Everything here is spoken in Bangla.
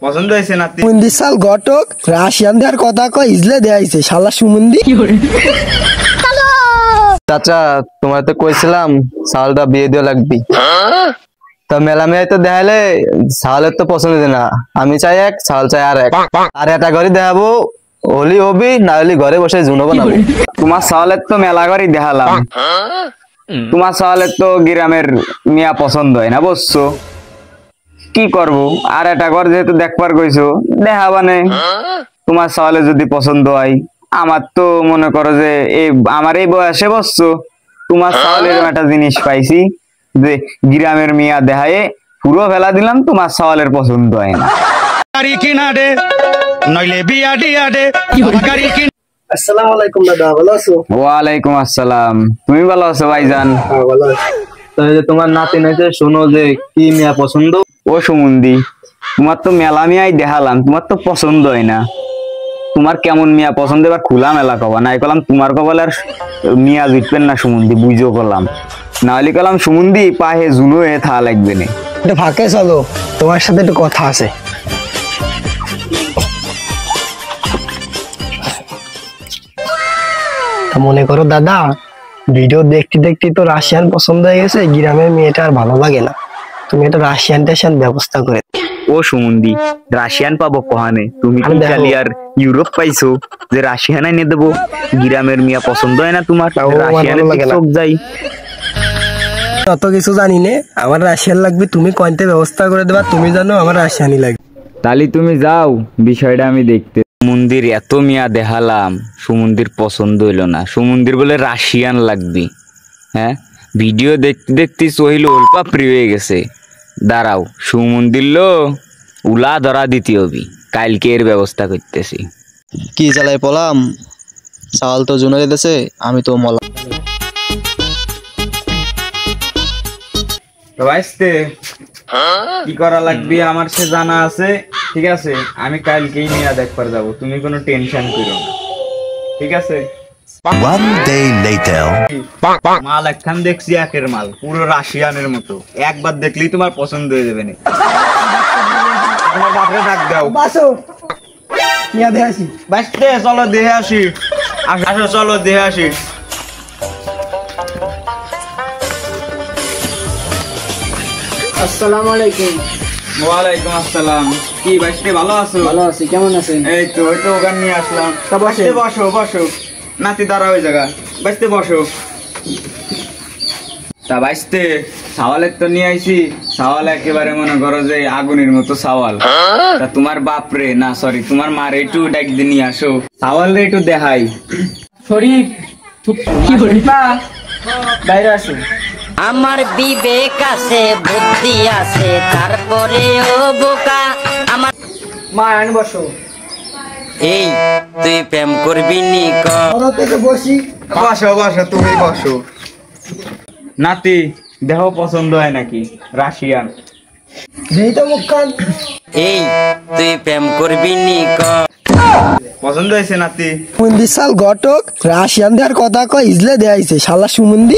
পছন্দ হয়েছে নাতি? সুমন্দি সাল ঘটক রাশিয়ান দেওয়ার কথা কয় ইজলে দেয়াইছে শালা সুমন্দি। চাচা তোমার তো কইছিলাম সালটা বিয়ে দেওয়া লাগবি, তা মেলা মেয়ে তো দেখালে সালের তো পছন্দ না। আমি চাই এক, সাল চাই আর এক, আর এটা ঘরে দেখাবো, হলি হবি না হলি ঘরে বসে জুনো বানাবো। তোমার সালের তো মেলা ঘরই দেখালাম, তোমার সালের তো গ্রামের মিয়া পছন্দ হয় না বুঝছো, কি করবো? আর এটা ঘর যেহেতু দেখবার কইছো দেখাবানে, তোমার সালে যদি পছন্দ হয়। আমার তো মনে করো যে আমার এই বয়সে বসছো, তোমার সালের একটা জিনিস পাইছি যে গ্রামের মিয়া দেখায় পুরো ফেলা দিলাম, তোমার সালের পছন্দ হয় না। আসসালামু আলাইকুম দাদা, ভালো আছো? ওয়ালাইকুম আসসালাম, তুমি ভালো আছো ভাইজান? ভালো আছি। তাহলে তোমার নাতি নাইছে শোনো যে কি মিয়া পছন্দ। ও সুমন্দি, তোমার তো মেলা মিয়াই দেখালাম, তোমার তো পছন্দ হয় না। তোমার কেমন মিয়া পছন্দ এবার খোলা মেলা কবা নাই কলাম, তোমার কপালে আর মিয়া জুটবেন না সুমন্দি, বুঝো কলাম না হলে কলাম সুমন্দি পায়ে জুনো হয়ে থা লাগবে না। একটু ফাঁকে চলো, তোমার সাথে একটু কথা আছে। মনে করো দাদা, ভিডিও দেখতে দেখতে তো রাশিয়ান পছন্দ হয়ে গেছে, গ্রামের মেয়েটা আর ভালো লাগে না, তুমি একটা রাশিয়ান টেশন ব্যবস্থা করে। ও সুমন্দি, রাশিয়ান পাবো কহানে? তুমি কি খালি আর ইউরোপ পাইছো যে রাশিয়ান এনে দেবো? গ্রামের মিয়া পছন্দ হয় না তোমার, রাশিয়ানে চোখ যাই। অত কিছু জানি না, আমার রাশিয়ান লাগবে, তুমি কয়তে ব্যবস্থা করে দেবা, তুমি জানো আমার রাশিয়ানি লাগবে। তাহলে তুমি যাও, বিষয়টা আমি দেখতে। সুমন্দির এত মিয়া দেখালাম, সুমন্দির পছন্দ হইল না, সুমন্দির বলে রাশিয়ান লাগবে। হ্যাঁ, ভিডিও দেখতে দেখতে সহিল ওলপা প্রিয় হয়ে গেছে। দাঁড়াও, সুমন্দির লো উলা ধরা দিতে হবি, কালকে এর ব্যবস্থা করতেছি। কি চালাই পলাম, সাল তো জুনো দিতেছে, আমি তো মলা। কি করা লাগবে আমার সে জানা আছে, ঠিক আছে? আমি কালকেই মিয়া দেখবার যাবো, তুমি কোনো টেনশন করো না, ঠিক আছে? One day later. মাল একখান দেখছি একের মাল, পুরো রাশিয়ানের মতো, একবার দেখলেই তোমার পছন্দ হয়ে যাবে না। তোমার বাপরে ডাক দাও। বাসো মিয়া দেখে আসি। বাসতে চলো দেখে আসি, আসো চলো দেখে আসি। আসসালামু আলাইকুম। ওয়ালাইকুম আসসালাম। কি বাসতে ভালো আছো? ভালো আছি, কেমন আছেন? এই তো ওখান নিয়ে আসলাম। বাসতে বসো বসো, নাতি দাঁড়া ওই জায়গা, বাসতে বসো। তা বাসতে সাওয়ালের তো নিয়ে আইছি, সাওয়াল একেবারে মনে করো যে আগুনের মতো সাওয়াল। তা তোমার বাপরে না সরি তোমার মার একটু ডাক দিয়ে নিয়ে আসো, সাওয়াল রে একটু দেখাই। শরীফ কি বলি না, বাইরে আসো। আমার বিবেক আছে, বুদ্ধি আছে, তারপরেও বোকা আমার। মা আন বসো। এই তুই প্রেম করবি নি ক? বসি। বসো বসো, তুমি বসো। নাতি দেহ পছন্দ হয় নাকি রাশিয়ান? যেই তো মুখখান। এই তুই প্রেম করবি নি ক? পছন্দ হয়েছে নাতি? সুমন্দি সাল ঘটক রাশিয়ান দেওয়ার কথা কয় ইজলে দেয়াইছে শালা সুমন্দি।